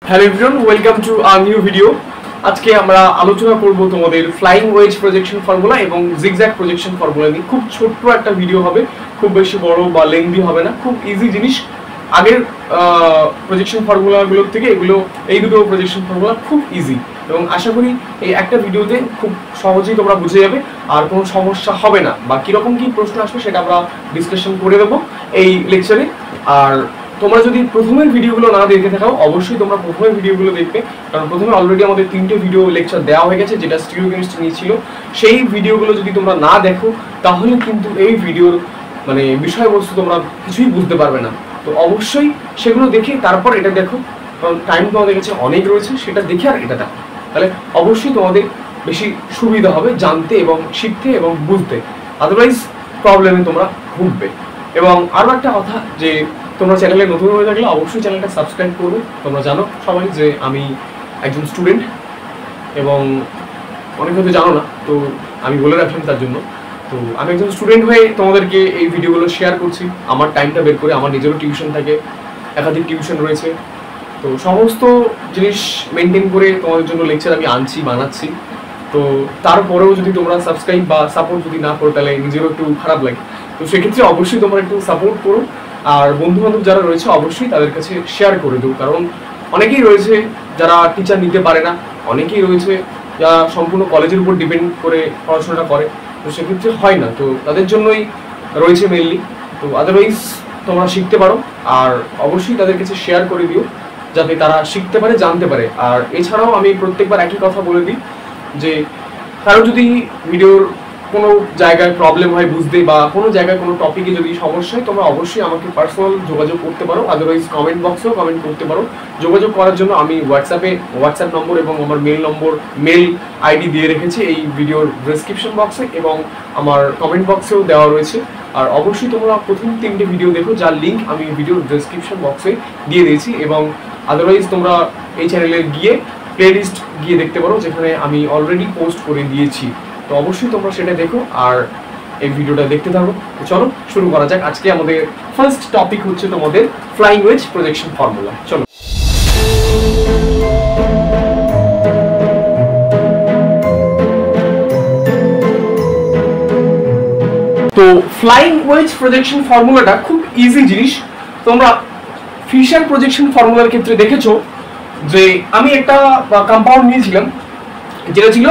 Hello everyone, welcome to our new video. আজকে আমরা আলোচনা করব তোমাদের ফ্লাইং ওয়েজ প্রজেকশন ফর্মুলা এবং জিগজ্যাগ প্রজেকশন ফর্মুলা নিয়ে। খুব ছোট্ট একটা ভিডিও হবে, খুব বেশি বড় বা লেন্দি হবে না, খুব ইজি জিনিস। আগের প্রজেকশন ফর্মুলাগুলোর থেকে এই দুটো প্রজেকশন ফর্মুলা খুব ইজি এবং আশা করি এই একটা ভিডিওতে খুব সহজেই তোমরা বুঝে যাবে আর কোনো সমস্যা হবে না, বা কীরকম কী প্রশ্ন আসবে সেটা আমরা ডিসকাশন করে দেবো এই লেকচারে। আর তোমরা যদি প্রথমের ভিডিওগুলো না দেখে থাকো, অবশ্যই তোমরা প্রথমের ভিডিওগুলো দেখবে, কারণ প্রথমে অলরেডি আমাদের 3টে ভিডিও লেকচার দেওয়া হয়ে গেছে যেটা স্টিরিওকেমিস্ট্রি নিয়ে ছিল। সেই ভিডিওগুলো যদি তোমরা না দেখো তাহলে কিন্তু এই ভিডিওর মানে বিষয়বস্তু তোমরা কিছুই বুঝতে পারবে না। তো অবশ্যই সেগুলো দেখে তারপর এটা দেখো, কারণ টাইম তোমাদের কাছে অনেক রয়েছে, সেটা দেখে আর এটা দেখো, তাহলে অবশ্যই তোমাদের বেশি সুবিধা হবে জানতে এবং শিখতে এবং বুঝতে। আদারওয়াইজ প্রবলেমে তোমরা ভুগবে। এবং আরও একটা কথা, যে তোমরা চ্যানেলে নতুন হয়ে থাকলে অবশ্যই চ্যানেলটা সাবস্ক্রাইব করবে। তোমরা জানো সবাই যে আমি একজন স্টুডেন্ট, এবং অনেক হয়তো জানো না, তো আমি বলে রাখলাম তার জন্য। তো আমি একজন স্টুডেন্ট হয়ে তোমাদেরকে এই ভিডিওগুলো শেয়ার করছি আমার টাইমটা বের করে। আমার নিজেরও টিউশন থাকে, একাধিক টিউশন রয়েছে, তো সমস্ত জিনিস মেনটেন করে তোমাদের জন্য লেকচার আমি আনছি, বানাচ্ছি। তো তারপরেও যদি তোমরা সাবস্ক্রাইব বা সাপোর্ট যদি না করো তাহলে নিজেরও একটু খারাপ লাগে। তো সেক্ষেত্রে অবশ্যই তোমরা একটু সাপোর্ট করো, আর বন্ধু বান্ধব যারা রয়েছে অবশ্যই তাদের কাছে শেয়ার করে দেবো। কারণ অনেকেই রয়েছে যারা টিচার নিতে পারে না, অনেকেই রয়েছে যারা সম্পূর্ণ কলেজের উপর ডিপেন্ড করে পড়াশোনাটা করে, তো সেক্ষেত্রে হয় না, তো তাদের জন্যই রয়েছে মেনলি। তো আদারওয়াইজ তোমরা শিখতে পারো, আর অবশ্যই তাদের কাছে শেয়ার করে দিও যাতে তারা শিখতে পারে, জানতে পারে। আর এছাড়াও আমি প্রত্যেকবার একই কথা বলে দিই যে কারো যদি ভিডিওর কোনো জায়গায় প্রবলেম হয় বুঝতে, বা কোনো জায়গায় কোনো টপিকে যদি সমস্যা হয়, তোমরা অবশ্যই আমাকে পার্সোনাল যোগাযোগ করতে পারো, আদারওয়াইজ কমেন্ট বক্সেও কমেন্ট করতে পারো। যোগাযোগ করার জন্য আমি হোয়াটসঅ্যাপ নম্বর এবং আমার মেল আইডি দিয়ে রেখেছি এই ভিডিওর ডেসক্রিপশন বক্সে, এবং আমার কমেন্ট বক্সেও দেওয়া রয়েছে। আর অবশ্যই তোমরা প্রথম 3টে ভিডিও দেখো, যার লিঙ্ক আমি ভিডিওর ডেসক্রিপশন বক্সে দিয়ে দিয়েছি। এবং আদারওয়াইজ তোমরা এই চ্যানেলে গিয়ে প্লেলিস্ট গিয়ে দেখতে পারো, যেখানে আমি অলরেডি পোস্ট করে দিয়েছি। তো অবশ্যই তোমরা সেটা দেখো আর এই ভিডিওটা দেখতে থাকো। চলো শুরু করা যাক। আজকে আমাদের ফার্স্ট টপিক হচ্ছে তোমাদের ফ্লাইং ওয়েজ প্রজেকশন ফর্মুলা। চলো, তো ফ্লাইং ওয়েজ প্রজেকশন ফর্মুলাটা খুব ইজি জিনিস। তোমরা ফিশার প্রজেকশন ফর্মুলার ক্ষেত্রে দেখেছো যে আমি একটা কম্পাউন্ড নিয়েছিলাম যেটা ছিল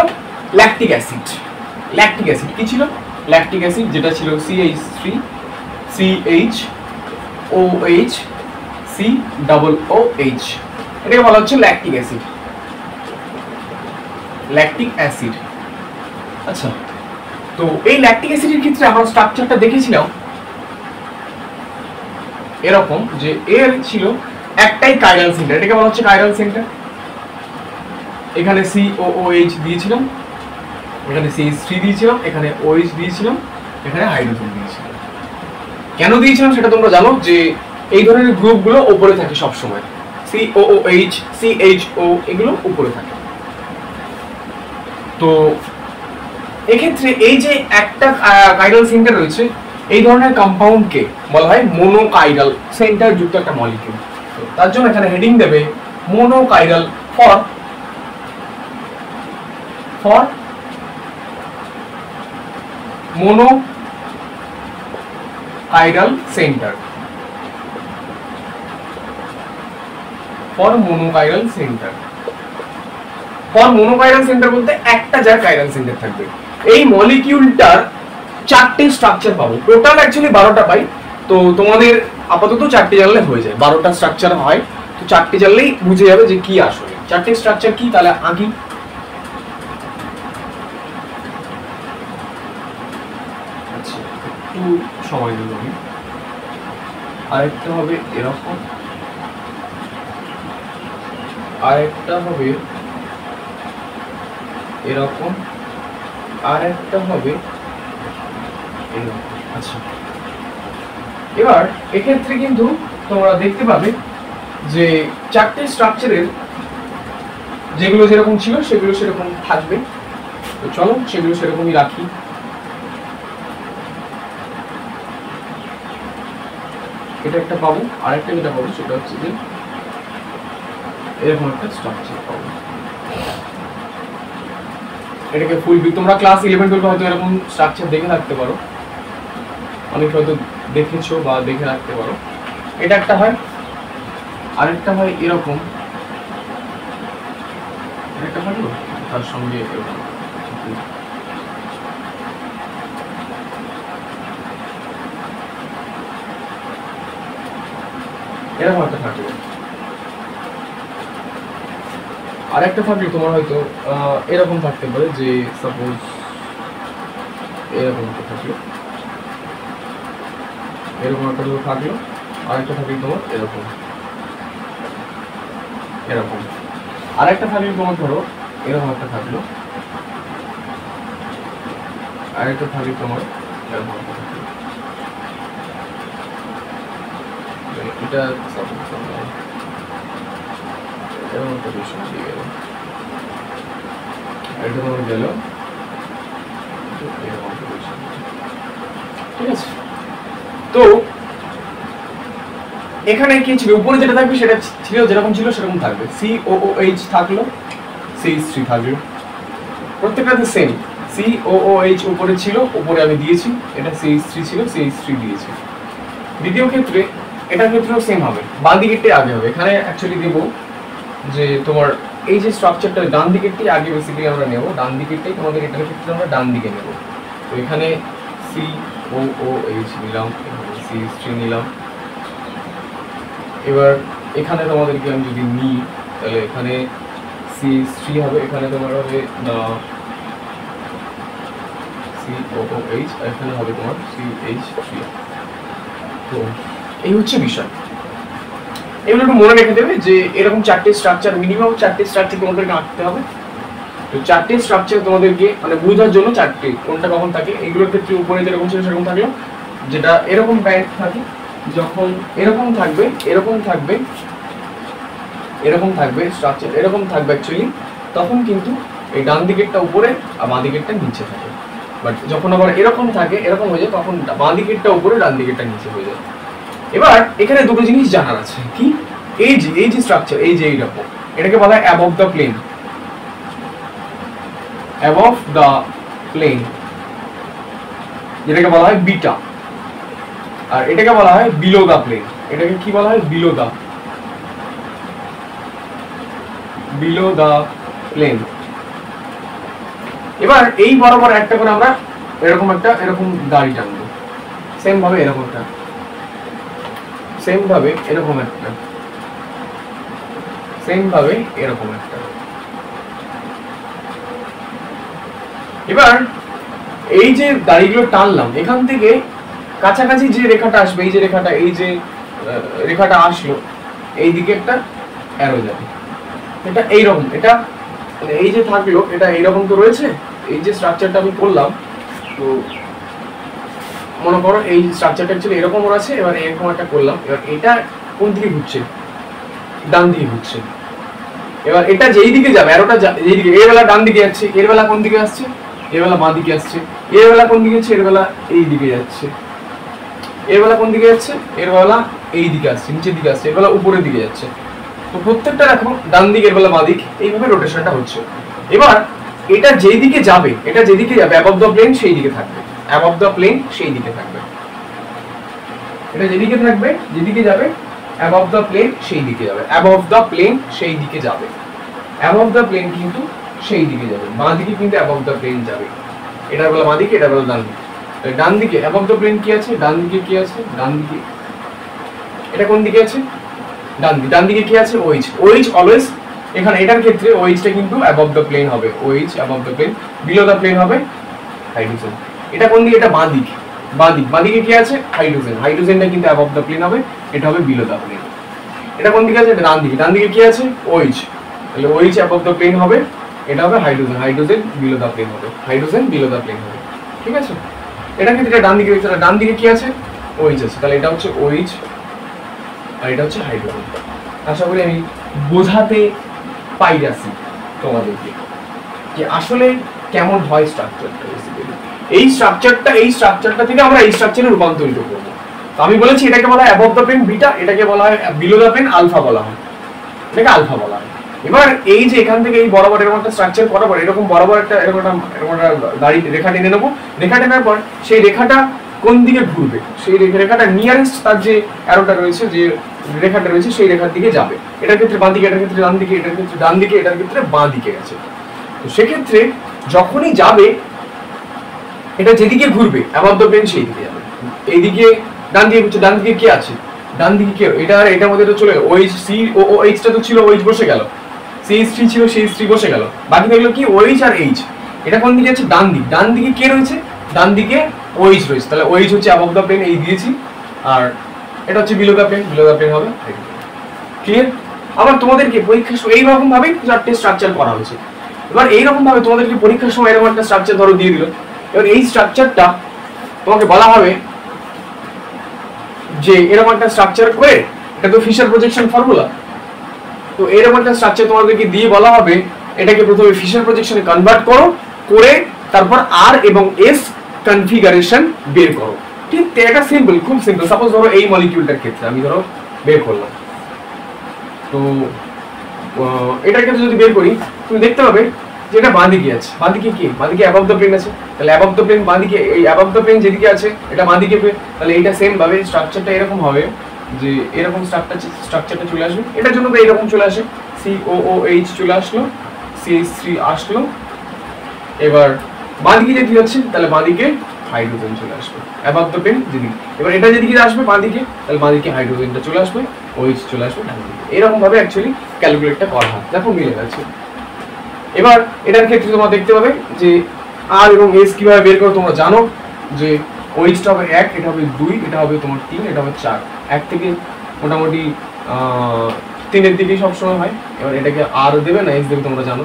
ল্যাকটিক অ্যাসিড। ল্যাকটিক অ্যাসিড কি ছিল? ল্যাকটিক অ্যাসিড যেটা ছিল CH3CHOH COOH, এটাকে বলা হচ্ছে ল্যাকটিক অ্যাসিড। ল্যাকটিক অ্যাসিড, আচ্ছা। তো এই ল্যাকটিক অ্যাসিডের ক্ষেত্রে আমরা স্ট্রাকচারটা দেখেছিলাম এরকম, যে এর ছিল একটাই কাইরাল সেন্টার, এটাকে বলা হচ্ছে কাইরাল সেন্টার। এখানে COOH দিয়েছিলাম, এখানে CH3 দিয়েছিলাম, এখানে OH দিয়েছিলাম, এখানে হাইড্রোজেন দিয়েছিলাম। কেন দিয়েছিলাম সেটা তোমরা জানো, যে এই ধরনের গ্রুপগুলো উপরে থাকে সবসময়, COOH CHO এগুলো উপরে থাকে। তো এক্ষেত্রে এই যে একটা কাইরাল সেন্টার রয়েছে, এই ধরনের কম্পাউন্ডকে বলা হয় মোনোকাইরাল সেন্টার যুক্ত একটা মলিকিউল। তো তার জন্য এখানে হেডিং দেবে monochiral for monochiral centre, for monochiral centre. For monochiral centre বলতে একটা যার কাইরাল সেন্টার থাকবে। এই মলিকিউলটার 4টে স্ট্রাকচার পাবো, টোটাল অ্যাকচুয়ালি 12টা পাই। তো তোমাদের আপাতত 4টে জানলে হয়ে যায়, 12টা স্ট্রাকচার হয়, তো 4টে জানলেই বুঝে যাবে যে কি আসলে 4টে স্ট্রাকচার কি। তাহলে আঁকি, আচ্ছা একটু সময় দেবো আমি। আরেকটা হবে এরকম, আরেকটা হবে এরকম, আরেকটা হবে এরকম। আচ্ছা, এবার এক্ষেত্রে কিন্তু তোমরা দেখতে পাবে যে 4টে স্ট্রাকচারের যেগুলো যেরকম ছিল সেগুলো সেরকম থাকবে। তো চলো সেগুলো সেরকমই রাখি। এটা একটা পাবো, আরেকটা যেটা পাবো সেটা হচ্ছে যে এরকম একটা স্ট্রাকচার পাবো। এটাকে ফুল বি, তোমরা ক্লাস 11-12 হয়তো এরকম স্ট্রাকচার দেখে রাখতে পারো, অনেক হয়তো দেখেছো বা দেখে রাখতে পারো। এটা একটা হয়, আরেকটা হয় এরকম, একটা হয় তার সঙ্গে এরকম এরকম একটা থাকবে। আরেকটা থাকলে তোমার হয়তো এরকম থাকতে পারে, যে সাপোজ এরকম একটা থাকলো, এরকম একটা থাকলো, আরেকটা থাকলে তোমার এরকম, এরকম আরেকটা থাকলে তোমার ধরো এরকম একটা থাকলো, আরেকটা থাকলে তোমার এরকম একটা থাকলো। এটা এরকম একটা বিষয় দিয়ে গেল, এটা তোমার গেল, ঠিক আছে। তো এখানে কি ছিল, উপরে যেটা থাকবে সেটা ছিল যেরকম ছিল সেরকম থাকবে, COOH থাকলো, CH3 থাকলো, প্রত্যেকটাতে সেম। COOH উপরে ছিল, উপরে আমি দিয়েছি, এটা CH3 ছিল, CH3 দিয়েছি। দ্বিতীয় ক্ষেত্রে এটার ক্ষেত্রেও সেম হবে, বাঁ দিকেরটাই আগে হবে। এখানে অ্যাকচুয়ালি দেবো যে তোমার এই যে স্ট্রাকচারটা ডান দিকেরটাই আগে বেসিক্যালি আমরা নেব, ডান দিকেরটাই তোমাদের এটার ক্ষেত্রে আমরা ডান দিকে নেব। তো এখানে COOH নিলাম, এখানে CH3 নিলাম। এবার এখানে তোমাদেরকে আমি যদি নিই তাহলে এখানে CH3 হবে, এখানে তোমার হবে COOH, আর এখানে হবে তোমার CH3। তো এই হচ্ছে বিষয়, এগুলো একটু মনে রেখে দেবে যে এরকম চারটে স্ট্রাকচার, মিনিমাম চারটে স্ট্রাকচার তোমাদেরকে আঁকতে হবে। তো চারটে স্ট্রাকচার তোমাদেরকে মানে বোঝার জন্য চারটে, কোনটা কখন থাকে, এগুলোর ক্ষেত্রে উপরে যেরকম ছিল সেরকম থাকলো, যেটা এরকম ব্যান্ড থাকে যখন এরকম থাকবে, এরকম থাকবে, এরকম থাকবে স্ট্রাকচার, এরকম থাকবে অ্যাকচুয়ালি, তখন কিন্তু এই ডান দিকেরটা উপরে আর বাঁ দিকেরটা নিচে থাকে। বাট যখন আবার এরকম থাকে, এরকম হয়ে যায়, তখন বাঁ দিকেরটা উপরে, ডান দিকেরটা নিচে হয়ে যায়। এবার এখানে দুটো জিনিস জানার আছে, কি এই যে স্ট্রাকচার, এই যে এইরকম, এটাকে বলা হয় above the plane, above the plane, যেটাকে বলা হয় বিটা, আর এটাকে বলা হয় বিলো দ্য প্লেন। এটাকে কি বলা হয়? Below the plane. এবার এই বরাবর একটা করে আমরা এরকম একটা এরকম দাড়ি টানবো, সেম ভাবে এরকম একটা, সেম ভাবে এরকম একটা, সেম ভাবে এরকম একটা। এবার এই যে দাড়িগুলো টানলাম, এখান থেকে কাছাকাছি যে রেখাটা আসবে, এই যে রেখাটা, এই যে রেখাটা আসলো, এই দিকে একটা অ্যারো যাবে, এটা এইরকম, এটা এই যে থাকলো এটা এইরকম তো রয়েছে। এই যে স্ট্রাকচারটা আমি করলাম, তো মনে করো এই স্ট্রাকচারটা ছিল এরকম আছে, এবার এরকম একটা করলাম, এবার এটা কোন দিকে ঘুরছে? ডান দিকে ঘুরছে। এবার এটা যেই দিকে যাবে, অ্যারোটা যেই দিকে, এর বেলা ডান দিকে যাচ্ছে, এর বেলা কোন দিকে আসছে? এর বেলা বাঁ দিকে আসছে। এর বেলা কোন দিকে যাচ্ছে? এর বেলা এই দিকে যাচ্ছে। এর বেলা কোন দিকে যাচ্ছে? এর বেলা এই দিকে আসছে, নিচের দিকে আসছে। এর বেলা উপরের দিকে যাচ্ছে। তো প্রত্যেকটা দেখো ডান দিক, এর বেলা বাঁ দিক, এইভাবে রোটেশনটা হচ্ছে। এবার এটা যেই দিকে যাবে, এটা যেদিকে যাবে অ্যাবভ দ্য প্লেন সেই দিকে থাকবে, অ্যাবভ দ্য প্লেন সেই দিকে থাকবে। এটা যেদিকে থাকবে, যেদিকে যাবে অ্যাবভ দ্য প্লেন সেই দিকে যাবে, অ্যাবভ দ্য প্লেন সেই দিকে যাবে, অ্যাবভ দ্য প্লেন কিন্তু সেই দিকে যাবে। বাঁ দিকে কিন্তু অ্যাবভ দ্য প্লেন যাবে, এটার বেলা বাঁ দিকে, এটার বেলা ডান দিকে। ডান দিকে অ্যাবভ দ্য প্লেন কি আছে? ডান দিকে কি আছে? ডান দিকে এটা কোন দিকে আছে? ডান দিকে। ডান দিকে কি আছে? OH। OH অলওয়েজ এখানে এটার ক্ষেত্রে OH-টা কিন্তু অ্যাবভ দ্য প্লেন হবে, OH above the plane, below the plane হবে হাইড্রোজেন। এটা কোন দিকে? এটা বাঁ দিক, বাঁ দিক। বাঁ দিকে কি আছে? হাইড্রোজেন। হাইড্রোজেনটা কিন্তু অ্যাবভ দ্য প্লেন হবে, এটা হবে বিলো দ্য প্লেন। এটা কোন দিকে আছে? এটা ডান দিকে। ডান দিকে কি আছে? OH, তাহলে OH অ্যাবভ দ্য প্লেন হবে, এটা হবে hydrogen. Hydrogen below the plane হবে, হাইড্রোজেন বিলো দ্য প্লেন হবে। ঠিক আছে? এটা কিন্তু এটা ডান দিকে, ডান দিকে কি আছে? OH আছে, তাহলে এটা হচ্ছে OH আর এটা হচ্ছে হাইড্রোজেন। আশা করি আমি বোঝাতে পাইরাছি তোমাদেরকে যে আসলে কেমন হয় স্ট্রাকচারটা। বেসিক্যালি এই স্ট্রাকচারটা থেকে আমরা এই স্ট্রাকচারে রূপান্তরিত করব। তো আমি বলেছি এটাকে বলা হয় অ্যাবভ দ্য প্লেন বিটা, এটাকে বলা হয় বিলো দ্য প্লেন আলফা বলা হয়। এটাকে আলফা বলা হয়। এবার এই যে এখান থেকে এই বরাবর এরকম একটা স্ট্রাকচার করার পর এরকম বরাবর একটা এরকম একটা দাড়ি রেখা টেনে নেবো। রেখা টেনার পর সেই রেখাটা কোন দিকে ঘুরবে, সেই রেখাটা নিয়ারেস্ট তার যে অ্যারোটা রয়েছে, যে রেখাটা রয়েছে সেই রেখার দিকে যাবে। এটার ক্ষেত্রে বাঁ দিকে, এটার ক্ষেত্রে ডান দিকে, এটার ক্ষেত্রে ডান দিকে, এটার ক্ষেত্রে বাঁ দিকে গেছে। তো সেক্ষেত্রে যখনই যাবে এটা যেদিকে ঘুরবে অ্যাবাভ দ্য প্লেন সেই দিকে যাবে। এইদিকে ডান দিকে ঘুরছে, ডান দিকে কে আছে, ডান দিকে কে, এটা আর এটার মধ্যে তো চলে গেল, ওই সি ও এইচটা তো ছিল, ওইচ বসে গেল, CH3 ছিল, CH3 বসে গেল, বাকি থাকলো কি OH আর H। এটা কোন দিকে আছে, ডান দিক। ডান দিকে কে রয়েছে, ডান দিকে OH রয়েছে, তাহলে OH হচ্ছে অ্যাবাভ দ্য প্লেন, এই দিয়েছি। আর এটা হচ্ছে below the plane, below the plane হবে। ক্লিয়ার? আবার তোমাদেরকে পরীক্ষার সময় এইরকম ভাবে চারটে স্ট্রাকচার করা হয়েছে। এবার এইরকম ভাবে তোমাদেরকে পরীক্ষার সময় এরকম একটা স্ট্রাকচার ধরো দিয়ে দিল। এবার এই স্ট্রাকচারটা তোমাকে বলা হবে যে এরকম একটা স্ট্রাকচার করে, এটা তো ফিশার প্রজেকশন ফর্মুলা, তো এরকম একটা স্ট্রাকচার তোমাদেরকে দিয়ে বলা হবে এটাকে প্রথমে ফিশার প্রজেকশনে কনভার্ট করো, করে তারপর আর এবং এস কনফিগারেশন বের করো। ঠিক এটা সিম্পল, খুব সিম্পল। সাপোজ ধরো এই মলিকিউলটার ক্ষেত্রে আমি ধরো বের করলাম, তো এটার ক্ষেত্রে যদি বের করি তুমি দেখতে পাবে যে এটা বাঁ দিকে আছে। বাঁ দিকে কি, বাঁ দিকে অ্যাবাভ দ্য প্লেন আছে, তাহলে অ্যাবাভ দ্য প্লেন বাঁ দিকে, এই অ্যাবাভ দ্য প্লেন যেদিকে আছে এটা বাঁ দিকে, তাহলে এইটা সেম ভাবে স্ট্রাকচারটা এরকম হবে যে এরকম স্ট্রাকচারটা চলে আসবে। এটার জন্য তো এরকম চলে আসে, COOH চলে আসলো, CH3 আসলো। এবার বাঁ দিকে যেদিকে যাচ্ছে তাহলে বাঁ দিকে হাইড্রোজেন চলে আসবে, অ্যাবাভ দ্য প্লেন যেদিকে। এবার এটা যেদিকে আসবে বাঁ দিকে, তাহলে বাঁ দিকে হাইড্রোজেনটা চলে আসবে, OH চলে আসবে ডান দিকে। এরকম ভাবে অ্যাকচুয়ালি ক্যালকুলেটটা করা হয়, দেখো মিলে যাচ্ছে। এবার এটার ক্ষেত্রে তোমরা দেখতে পাবে যে আর এবং এস কিভাবে বের করো তোমরা জানো, যে OH-টা হবে 1, এটা হবে 2, এটা হবে তোমার 3, এটা হবে 4। 1 থেকে মোটামুটি 3-এর দিকেই সবসময় হয়। এবার এটাকে আর দেবে না এস দেবে, তোমরা জানো।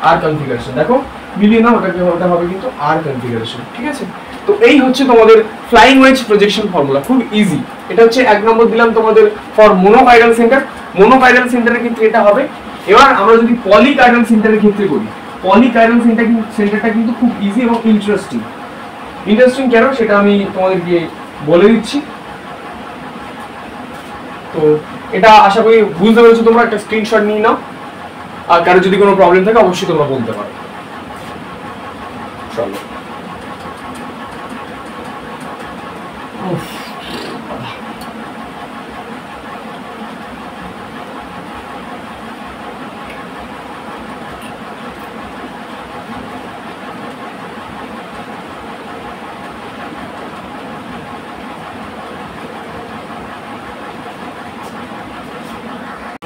আর কনফিগারেশন দেখো মিলিয়ে নাও, ওটা হবে কিন্তু আর কনফিগারেশন, ঠিক আছে? তো এই হচ্ছে তোমাদের ফ্লাইং ওয়েজ প্রজেকশন ফর্মুলা, খুব ইজি। এটা হচ্ছে 1 নম্বর দিলাম তোমাদের ফর মোনোকাইরাল সেন্টার। মোনোকাইরাল সেন্টারের ক্ষেত্রে এটা হবে। এবার আমরা যদি পলিকাইরাল সেন্টারের ক্ষেত্রে করি, পলিকাইরাল সেন্টারটা কিন্তু খুব ইজি এবং ইন্টারেস্টিং। ইন্টারেস্টিং কেন সেটা আমি তোমাদেরকে বলে দিচ্ছি। তো এটা আশা করি বুঝতে পেরেছো তোমরা, একটা স্ক্রিনশট নিয়ে নাও। আর কারো যদি কোনো প্রবলেম থাকে অবশ্যই তোমরা বলতে পারো। চলো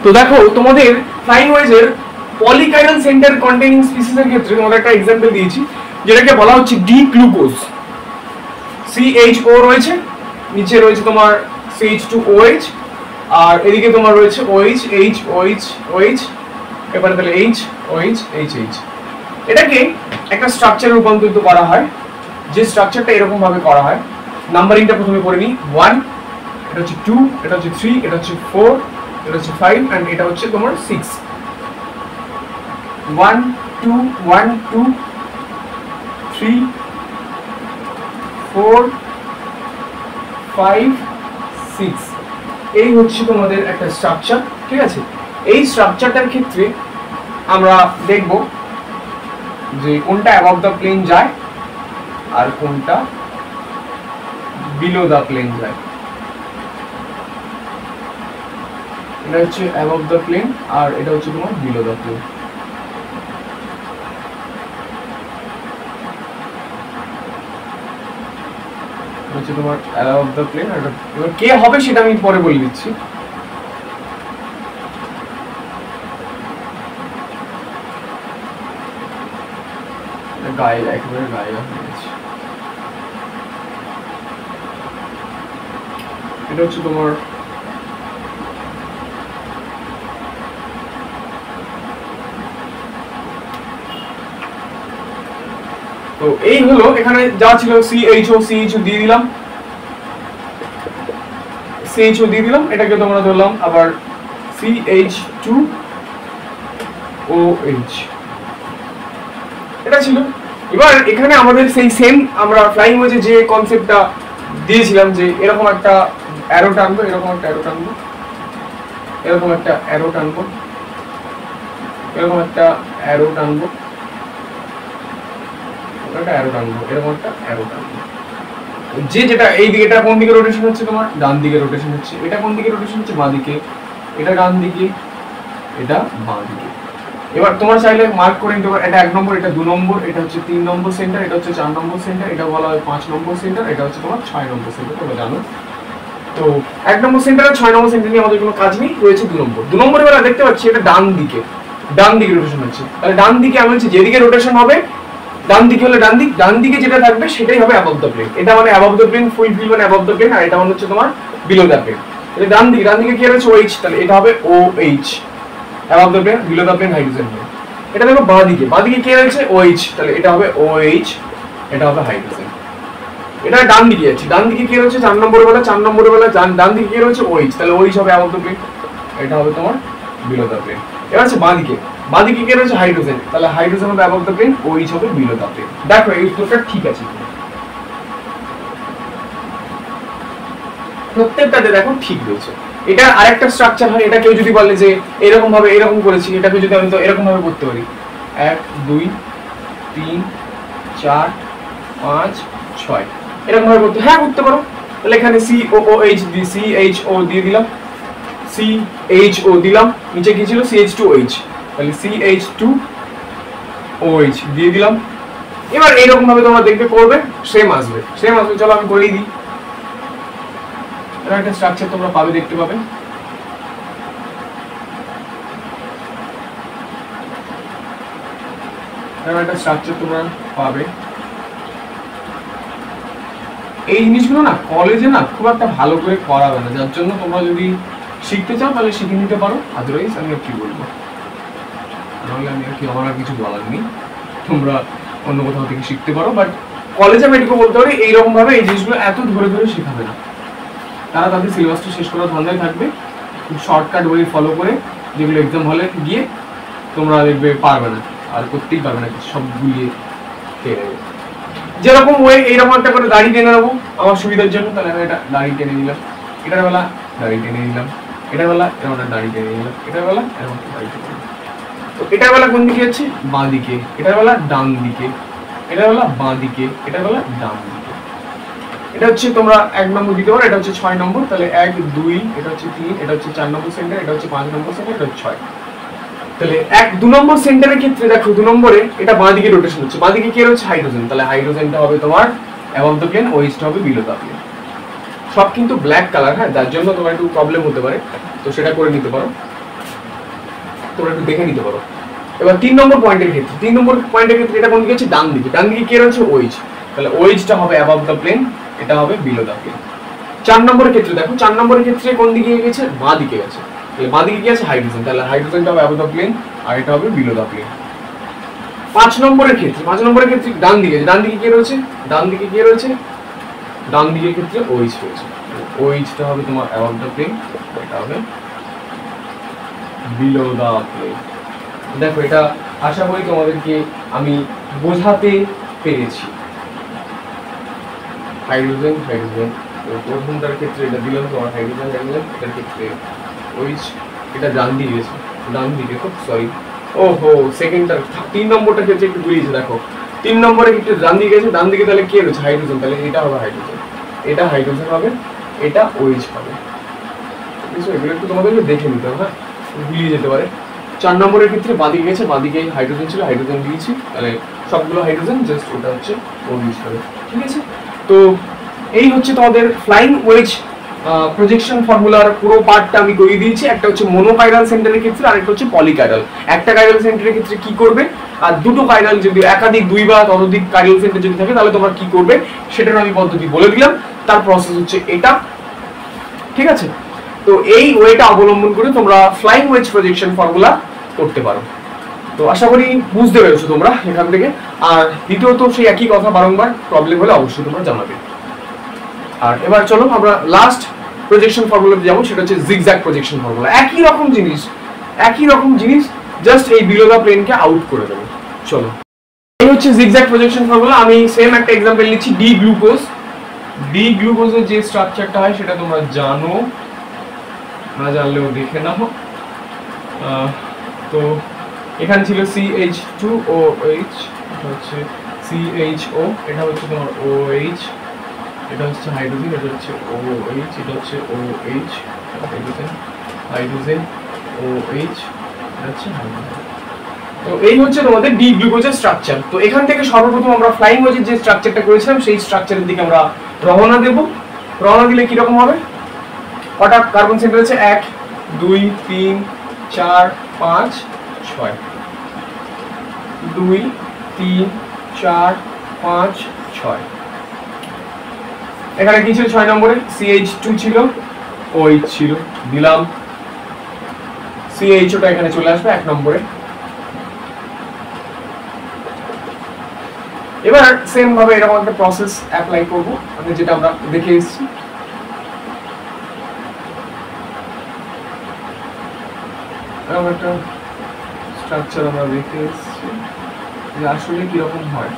তো দেখো তোমাদের ফ্লাইং ওয়েজের পলিকাইরাল সেন্টার কন্টেনিং স্পিসিসের ক্ষেত্রে তোমাদের একটা एग्जांपल দিয়েছি, যেটাকে বলা হচ্ছে ডি গ্লুকোজ। CHO রয়েছে, নিচে রয়েছে তোমার CH2OH, আর এদিকে তোমার রয়েছে OH, H, OH, OH, এবারে তাহলে H, OH, H, H। এটাকে একটা স্ট্রাকচারে রূপান্তরিত করা হয়, যে স্ট্রাকচারটা এরকম ভাবে করা হয়। নাম্বারিংটা প্রথমে পড়ে নিই। 1, এটা হচ্ছে 2, এটা হচ্ছে 3, এটা হচ্ছে 4, এটা হচ্ছে 5 এন্ড এটা হচ্ছে তোমার 6। 1 2 1 2 3 4 5 6, এই হচ্ছে তোমাদের একটা স্ট্রাকচার, ঠিক আছে? এই স্ট্রাকচারটার ক্ষেত্রে আমরা দেখব যে কোনটা অ্যাবাভ দ্য প্লেন যায় আর কোনটা বিলো দ্য প্লেন যায়। এটা হচ্ছে অ্যাবাভ দ্য প্লেন আর এটা হচ্ছে তোমার বিলো দ্য প্লেন। হচ্ছে তোমার অ্যাবাভ দ্য প্লেন। আর এবার কে হবে সেটা আমি পরে বলে দিচ্ছি। গায়ে একেবারে গায়ে হয়ে গেছে। এটা হচ্ছে তোমার তো এই হলো এখানে যা ছিল CHO দিয়ে দিলাম, এটাকে তোমরা ধরলাম আবার CH2OH, এটা ছিল। এবার এখানে আমাদের সেই সেম আমরা ফ্লাইং ওয়েজে যে কনসেপ্টটা দিয়েছিলাম যে এরকম একটা অ্যারো টানবো, এরকম একটা অ্যারো টানবো, এরকম একটা অ্যারো টানবো, এরকম একটা অ্যারো টানবো, একটা অ্যারো টানবো, এরকম একটা অ্যারো টানবো। যে যেটা এই দিকে, এটা কোন দিকে রোটেশন হচ্ছে তোমার? ডান দিকে রোটেশন হচ্ছে। এটা কোন দিকে রোটেশন হচ্ছে? বাঁ দিকে। এটা ডান দিকে, এটা বাঁ দিকে। এবার তোমরা চাইলে মার্ক করে নিতে পারো, এটা 1 নম্বর, এটা 2 নম্বর, এটা হচ্ছে 3 নম্বর সেন্টার, এটা হচ্ছে 4 নম্বর সেন্টার, এটা বলা হয় 5 নম্বর সেন্টার, এটা হচ্ছে তোমার 6 নম্বর সেন্টার, তোমরা জানো। তো 1 নম্বর সেন্টার আর 6 নম্বর সেন্টার নিয়ে আমাদের কোনো কাজ নেই, রয়েছে 2 নম্বর। 2 নম্বরে বেলা দেখতে পাচ্ছি এটা ডান দিকে, ডান দিকে রোটেশন হচ্ছে। তাহলে ডান দিকে আমি বলছি যেদিকে রোটেশন হবে, ডান দিকে হলে ডান দিক, ডান দিকে যেটা থাকবে সেটাই হবে অ্যাবভ দ্য প্লেন। এটা মানে above the plane, full fill মানে অ্যাবভ দ্য প্লেন, আর এটা মানে হচ্ছে তোমার বিলো দ্য প্লেন। তাহলে ডান দিকে, ডান দিকে কি রয়েছে? OH, তাহলে এটা হবে OH, above the plane, below the plane, hydrogen হবে। এটা দেখো বাঁ দিকে, বাঁ দিকে কি রয়েছে? OH, তাহলে এটা হবে OH, এটা হবে হাইড্রোজেন। এটা ডান দিকে আছে, ডান দিকে কি রয়েছে? 4 নম্বর বেলা, 4 নম্বর বেলা ডান দিকে কি রয়েছে? OH, তাহলে OH হবে অ্যাবভ দ্য প্লেন, এটা হবে তোমার বিলো দ্য প্লেন। এবার আছে বাঁ দিকে, বাঁ দিকে কি রয়েছে? হাইড্রোজেন, তাহলে হাইড্রোজেন হবে অ্যাবভ দ্য প্লেন, OH হবে বিলো দ্য প্লেন। দেখো এই উত্তরটা ঠিক আছে, প্রত্যেকটাতে দেখো ঠিক রয়েছে। এটা আরেকটা স্ট্রাকচার হয়, এটা কেউ যদি বলে যে এরকম ভাবে এরকম করেছি, এটাকে যদি আমি তো এরকম ভাবে করতে পারি, 1 2 3 4 5 6 এরকম ভাবে করতে, হ্যাঁ করতে পারো। তাহলে এখানে COOH দিয়ে CHO দিয়ে দিলাম, CHO দিলাম, নিচে কি ছিল? CH2OH, তাহলে CH2OH দিয়ে দিলাম। এবার এইরকম ভাবে তোমরা দেখবে করবে, সেম আসবে, সেম আসবে। চলো আমি করেই দিই। একটা স্ট্রাকচার তোমরা পাবে, দেখতে পাবে। একটা স্ট্রাকচার তোমরা পাবে। এই জিনিসগুলো না কলেজে না খুব একটা ভালো করে করাবে না, যার জন্য তোমরা যদি শিখতে চাও তাহলে শিখে নিতে পারো, আদারওয়াইজ আমি আর কি বলবো, নাহলে আমি আর কি, আমার আর কিছু বলার নেই। তোমরা অন্য কোথাও থেকে শিখতে পারো, বাট কলেজে আমি এটুকু বলতে পারি এইরকম ভাবে এই জিনিসগুলো এত ধরে ধরে শেখাবে না। তারা তাদের সিলেবাসটা শেষ করার ধান্দায় থাকবে, খুব শর্টকাট ওয়ে ফলো করে, যেগুলো এক্সাম হলে গিয়ে তোমরা দেখবে পারবে না, আর করতেই পারবে না, সব গুলিয়ে খেয়ে নেবে। যেরকম ওয়ে এইরকম একটা করে দাড়ি টেনে নেবো আমার সুবিধার জন্য, তাহলে আমি এটা দাড়ি টেনে নিলাম, এটার বেলা দাড়ি টেনে নিলাম, এটার বেলা এরকম একটা দাড়ি টেনে নিলাম, এটার বেলা এরকম একটা দাড়ি টেনে নিলাম। তো এটার বেলা কোন দিকে যাচ্ছে? বাঁ দিকে। এটার বেলা ডান দিকে, এটার বেলা বাঁ দিকে, এটার বেলা ডান দিকে। এটা হচ্ছে তোমরা 1 নম্বর দিতে পারো, এটা হচ্ছে 6 নম্বর, তাহলে 1 2, এটা হচ্ছে 3, এটা হচ্ছে 4 নম্বর সেন্টার, এটা হচ্ছে 5 নম্বর সেন্টার, এটা হচ্ছে 6। তাহলে 2 নম্বর সেন্টারের ক্ষেত্রে দেখো 2 নম্বরে এটা বাঁ দিকে রোটেশন হচ্ছে, বাঁ দিকে কি রয়েছে? হাইড্রোজেন, তাহলে হাইড্রোজেনটা হবে তোমার অ্যাবভ দ্য প্লেন, OH হবে বিলো দ্য প্লেন। সব কিন্তু ব্ল্যাক কালার, হ্যাঁ, যার জন্য তোমার একটু প্রবলেম হতে পারে, তো সেটা করে নিতে পারো, তোমরা একটু দেখে নিতে পারো। এবার 3 নম্বর পয়েন্টের ক্ষেত্রে, 3 নম্বর পয়েন্টের ক্ষেত্রে এটা কোন দিকে হচ্ছে? ডান দিকে। ডান দিকে কি রয়েছে? OH, তাহলে OH-টা হবে অ্যাবভ দ্য প্লেন, এটা হবে বিলো দ্য প্লেন। 4 নম্বরের ক্ষেত্রে দেখো, 4 নম্বরের ক্ষেত্রে কোন দিকে গেছে? বাঁ দিকে গেছে, তাহলে বাঁ দিকে কি আছে? হাইড্রোজেন, তাহলে হাইড্রোজেনটা হবে অ্যাবভ দ্য প্লেন, আর এটা হবে বিলো দ্য প্লেন। 5 নম্বরের ক্ষেত্রে, 5 নম্বরের ক্ষেত্রে ডান দিকে, ডান দিকে কি রয়েছে? ডান দিকে কি রয়েছে? ডান দিকের ক্ষেত্রে OH রয়েছে, OH-টা হবে তোমার অ্যাবভ দ্য প্লেন, এটা হবে বিলো দ্য প্লেন। দেখো এটা আশা করি তোমাদেরকে আমি বোঝাতে পেরেছি। হাইড্রোজেন হাইড্রোজেন, প্রথমটার ক্ষেত্রে এটা দিলাম তোমার হাইড্রোজেন হাইড্রোজেন, এটার ক্ষেত্রে OH, এটা ডান দিকে গেছে, ডান দিকে, খুব সরি, ওহো সেকেন্ডটার 3 নম্বরটার ক্ষেত্রে একটু ঘুরিয়েছে। দেখো 3 নম্বরের ক্ষেত্রে ডান দিকে গেছে, ডান দিকে তাহলে কে রয়েছে? হাইড্রোজেন, তাহলে এটা হবে হাইড্রোজেন, এটা হাইড্রোজেন হবে, এটা OH হবে। এগুলো একটু তোমাদেরকে দেখে নিতে হবে, হ্যাঁ, ভুলিয়ে যেতে পারে। 4 নম্বরের ক্ষেত্রে বাঁদিকে গেছে, বাঁদিকে হাইড্রোজেন ছিল, হাইড্রোজেন দিয়েছি, তাহলে সবগুলো হাইড্রোজেন, জাস্ট ওটা হচ্ছে OH হবে, ঠিক আছে। তো এই হচ্ছে তোমাদের ফ্লাইং ওয়েজ প্রজেকশন ফর্মুলার পুরো পার্টটা আমি করিয়ে দিয়েছি। একটা হচ্ছে মোনোকাইরাল সেন্টারের ক্ষেত্রে, আরেকটা হচ্ছে পলিকাইরাল। একটা কাইরাল সেন্টারের ক্ষেত্রে কি করবে, আর দুটো কাইরাল যদি একাধিক 2 বা ততোধিক কাইরাল সেন্টার যদি থাকে তাহলে তোমরা কি করবে সেটার আমি পদ্ধতি বলে দিলাম। তার প্রসেস হচ্ছে এটা, ঠিক আছে। তো এই ওয়েটা অবলম্বন করে তোমরা ফ্লাইং ওয়েজ প্রজেকশন ফর্মুলা করতে পারো। তো আশা করি বুঝতে পেরেছো তোমরা এখান থেকে। আর দ্বিতীয়ত সেই একই কথা, বারংবার প্রবলেম হলে অবশ্যই তোমরা জানাবে। আর এবার চলো আমরা লাস্ট প্রজেকশন ফর্মুলাতে যাবো, সেটা হচ্ছে জিগজ্যাগ প্রজেকশন ফর্মুলা। একই রকম জিনিস, জাস্ট এই বিলো দ্য প্লেনকে আউট করে দেবো। চলো, এই হচ্ছে জিগজ্যাগ প্রজেকশন ফর্মুলা। আমি সেম একটা এক্সাম্পল নিচ্ছি, ডি গ্লুকোজের যে স্ট্রাকচারটা হয় সেটা তোমরা জানো, না জানলেও দেখে নাও। তো এখানে ছিল CH2OH, এটা হচ্ছে CHO, এটা হচ্ছে তোমার OH, এটা হচ্ছে হাইড্রোজেন, এটা হচ্ছে OH, এটা হচ্ছে OH, হাইড্রোজেন হাইড্রোজেন OH, এটা হচ্ছে হাইড্রোজেন। তো এই হচ্ছে তোমাদের ডি গ্লুকোজের স্ট্রাকচার। তো এখান থেকে সর্বপ্রথম আমরা ফ্লাইং ওয়েজের যে স্ট্রাকচারটা করেছিলাম সেই স্ট্রাকচারের দিকে আমরা রওনা দেব। রওনা দিলে কি রকম হবে? কটা কার্বন সেন্টার আছে? 1 2 3 4 5 6, 2 3 4 5 6। এখানে কি ছিল 6 নম্বরে? CH2 ছিল, OH ছিল, দিলাম। CHOটা এখানে চলে আসবে 1 নম্বরে। এবার সেম ভাবে এরকম একটা প্রসেস অ্যাপ্লাই করব, মানে যেটা আমরা দেখে এসেছি। এরকম একটা স্ট্রাকচার আমরা দেখে এসেছি যে আসলে কিরকম হয়।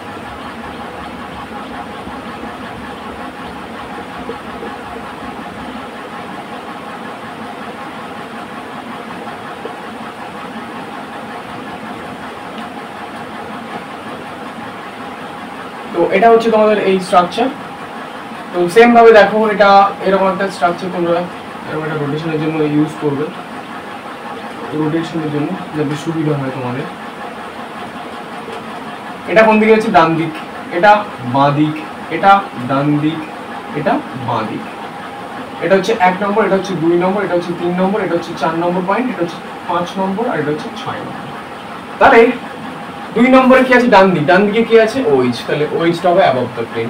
তো এটা হচ্ছে তোমাদের এই স্ট্রাকচার। তো সেম ভাবে দেখো, এটা এরকম একটা স্ট্রাকচার তোমরা এরকম একটা রোটেশনের জন্য ইউজ করবে, রোটেশনের জন্য যাতে সুবিধা হয় তোমাদের। এটা কোন দিকে হচ্ছে? ডান দিক, এটা বাঁ দিক, এটা ডান দিক, এটা বাঁ দিক। এটা হচ্ছে 1 নম্বর, এটা হচ্ছে 2 নম্বর, এটা হচ্ছে 3 নম্বর, এটা হচ্ছে 4 নম্বর পয়েন্ট, এটা হচ্ছে 5 নম্বর, আর এটা হচ্ছে 6 নম্বর। তাহলে 2 নম্বরে কি আছে? ডান দিক, ডান দিকে কি আছে? OH, তাহলে OH টা হবে অ্যাবভ দ্য প্লেন।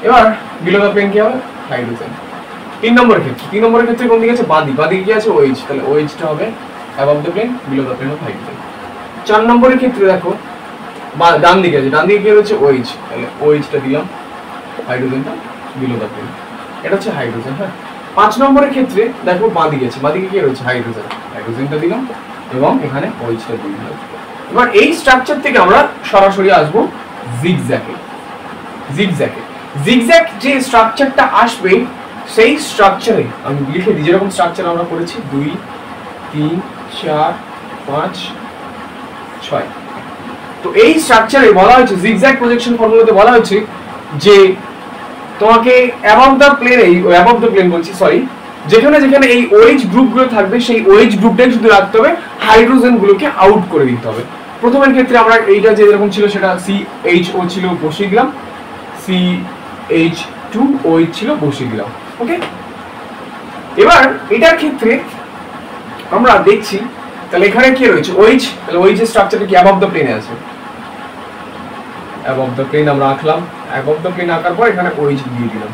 এবার বিলো দ্য প্লেন কি হবে? হাইড্রোজেন। 3 নম্বরের ক্ষেত্রে, 3 নম্বরের ক্ষেত্রে কোন দিকে আছে? বাঁ দিক, বাঁ দিকে কি আছে? OH, তাহলে OH টা হবে above the plane, below the plane of hydrogen. 4 নম্বরের ক্ষেত্রে দেখো ডান দিকে আছে, ডান দিকে কি হচ্ছে? OH, তাহলে OH টা দিলাম, হাইড্রোজেনটা বিলো দ্য প্লেন, এটা হচ্ছে হাইড্রোজেন। হ্যাঁ, 5 নম্বরের ক্ষেত্রে দেখো বাঁ দিকে আছে, বাঁ দিকে কি রয়েছে? হাইড্রোজেন, হাইড্রোজেনটা দিলাম এবং এখানে OH টা দিয়ে দিলাম। এবার এই স্ট্রাকচার থেকে আমরা সরাসরি আসবো জিগজ্যাগে। জিগজ্যাগে জিগজ্যাগ যে স্ট্রাকচারটা আসবে সেই স্ট্রাকচারে আমি লিখে দিই, যেরকম স্ট্রাকচার আমরা করেছি 2 3 4 5 6। তো এই স্ট্রাকচারে বলা হয়েছে, জিগজ্যাগ প্রজেকশন ফর্মুলাতে বলা হয়েছে যে তোমাকে অ্যাবভ দ্য প্লেন, এই অ্যাবভ দ্য প্লেন বলছি সরি, যেখানে যেখানে এই OH গ্রুপগুলো থাকবে সেই OH গ্রুপটাই শুধু রাখতে হবে, হাইড্রোজেন গুলোকে আউট করে দিতে হবে। প্রথমের ক্ষেত্রে আমরা এইটা যে এরকম ছিল সেটা CHO ছিল, বসিয়ে দিলাম, CH2OH ছিল, বসিয়ে দিলাম। ওকে, এবার এটার ক্ষেত্রে আমরা দেখছি তাহলে এখানে কি রয়েছে? OH, তাহলে OH এর স্ট্রাকচারটা কি অ্যাবভ দ্য প্লেনে আছে? অ্যাবভ দ্য প্লেন আমরা আঁকলাম, অ্যাবভ দ্য প্লেন আঁকার পর এখানে OH দিয়ে দিলাম।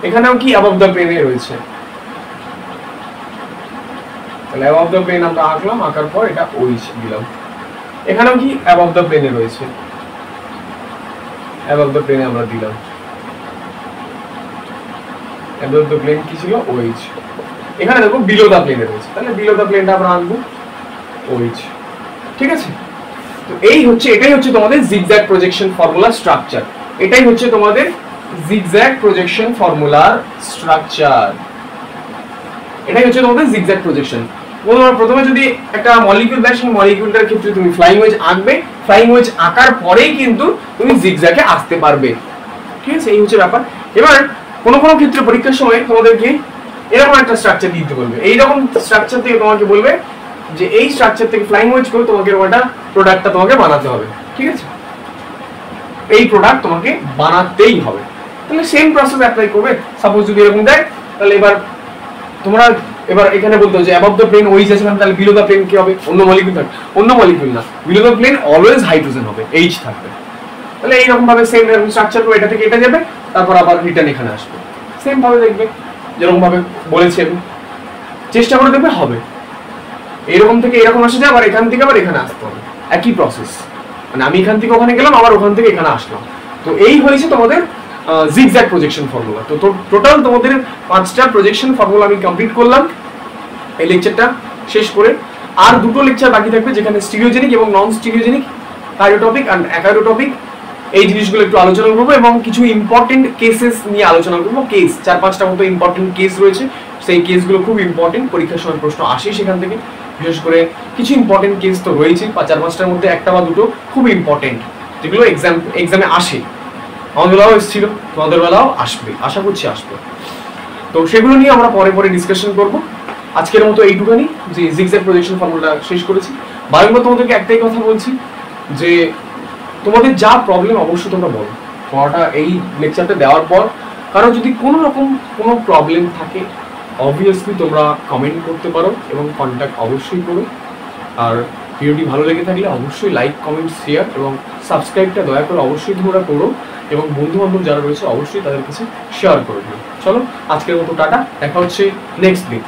এখানেও কি অ্যাবভ দ্য প্লেনে রয়েছে, তাহলে অ্যাবভ দ্য প্লেন আমরা আঁকলাম, আঁকার পর এটা OH দিলাম। এখানেও কি অ্যাবভ দ্য প্লেনে রয়েছে, অ্যাবভ দ্য প্লেনে আমরা দিলাম। অ্যাবভ দ্য প্লেন কি ছিল? OH। এখানে দেখো বিলো দ্য প্লেনে রয়েছে, তাহলে বিলো দ্য প্লেনটা আমরা আনবো, OH। ঠিক আছে, তো এই হচ্ছে, এটাই হচ্ছে তোমাদের জিগজ্যাগ প্রজেকশন ফর্মুলা স্ট্রাকচার। এটাই হচ্ছে তোমাদের জিগজ্যাগ প্রজেকশন ফর্মুলার স্ট্রাকচার। এটাই হচ্ছে তোমাদের জিগজ্যাগ প্রজেকশন। প্রথমে যদি একটা মলিকিউল দেয়, সেই মলিকিউলটার ক্ষেত্রে তুমি ফ্লাইং ওয়েজ আঁকবে, ফ্লাইং ওয়েজ আঁকার পরেই কিন্তু তুমি জিগজ্যাগে আসতে পারবে। ঠিক আছে, এই হচ্ছে ব্যাপার। এবার কোনো কোনো ক্ষেত্রে পরীক্ষার সময় তোমাদেরকে এরকম একটা স্ট্রাকচার দিতে বলবে, এইরকম স্ট্রাকচার থেকে তোমাকে বলবে যে এই স্ট্রাকচার থেকে ফ্লাইং ওয়েজ করে তোমাকে এরকম একটা প্রোডাক্টটা তোমাকে বানাতে হবে। ঠিক আছে, এই প্রোডাক্ট তোমাকে বানাতেই হবে। তাহলে সেম প্রসেস অ্যাপ্লাই করবে। সাপোজ যদি এরকম দেয়, তাহলে এবার তোমরা এখানে বলতে হবে যে অ্যাবভ দ্য প্লেন OH আছে, তাহলে বিলো দ্য প্লেন কি হবে? অন্য মলিকিউল থাকবে, অন্য মলিকিউল না, below the plane always hydrogen হবে, H থাকবে। তাহলে এইরকম ভাবে সেম এরকম স্ট্রাকচার করে এটা থেকে এটা যাবে, তারপর আবার রিটার্ন এখানে আসবে। সেম ভাবে দেখবে যেরকম ভাবে বলেছি আমি, চেষ্টা করে দেখবে হবে। এইরকম থেকে এরকম আসে যায়, আবার এখান থেকে আবার এখানে আসতে হবে, একই প্রসেস। মানে আমি এখান থেকে ওখানে গেলাম, আবার ওখান থেকে এখানে আসলাম। তো এই হয়েছে তোমাদের জিগজ্যাগ প্রজেকশন ফর্মুলা। তো টোটাল তোমাদের 5টা প্রজেকশন ফর্মুলা আমি কমপ্লিট করলাম এই লেকচারটা শেষ করে। আর দুটো লেকচার বাকি থাকবে, যেখানে স্টিরিওজেনিক এবং নন স্টিরিওজেনিক কাইরোটপিক এন্ড অ্যাকাইরোটপিক এই জিনিসগুলো একটু আলোচনা করবো এবং কিছু ইম্পর্টেন্ট কেসেস নিয়ে আলোচনা করবো। কেস 4-5টা মতো ইম্পর্টেন্ট কেস রয়েছে, সেই কেসগুলো খুব ইম্পর্টেন্ট, পরীক্ষার সময় প্রশ্ন আসে সেখান থেকে। বিশেষ করে কিছু ইম্পর্টেন্ট কেস তো রয়েছে, 4-5টার মধ্যে একটা বা দুটো খুব ইম্পর্টেন্ট, যেগুলো এক্সামে আসে। আমাদের বেলাও এসেছিল, তোমাদের বেলাও আসবে, আশা করছি আসবে। তো সেগুলো নিয়ে আমরা পরে পরে ডিসকাশন করব। আজকের মতো এইটুখানি, যে জিগজ্যাগ প্রজেকশন ফর্মুলাটা শেষ করেছি। বারবার তোমাদেরকে একটাই কথা বলছি যে তোমাদের যা প্রবলেম অবশ্যই তোমরা বলো পড়াটা এই লেকচারটা দেওয়ার পর। কারণ যদি কোনো রকম কোনো প্রবলেম থাকে অবভিয়াসলি তোমরা কমেন্ট করতে পারো এবং কন্ট্যাক্ট অবশ্যই করো। আর ভিডিওটি ভালো লেগে থাকলে অবশ্যই লাইক, কমেন্ট, শেয়ার এবং সাবস্ক্রাইবটা দয়া করে অবশ্যই তোমরা করো এবং বন্ধু বান্ধব যারা রয়েছে অবশ্যই তাদের কাছে শেয়ার করে দিও। চলো আজকের মতো টাটা, দেখা হচ্ছে নেক্সট দিন।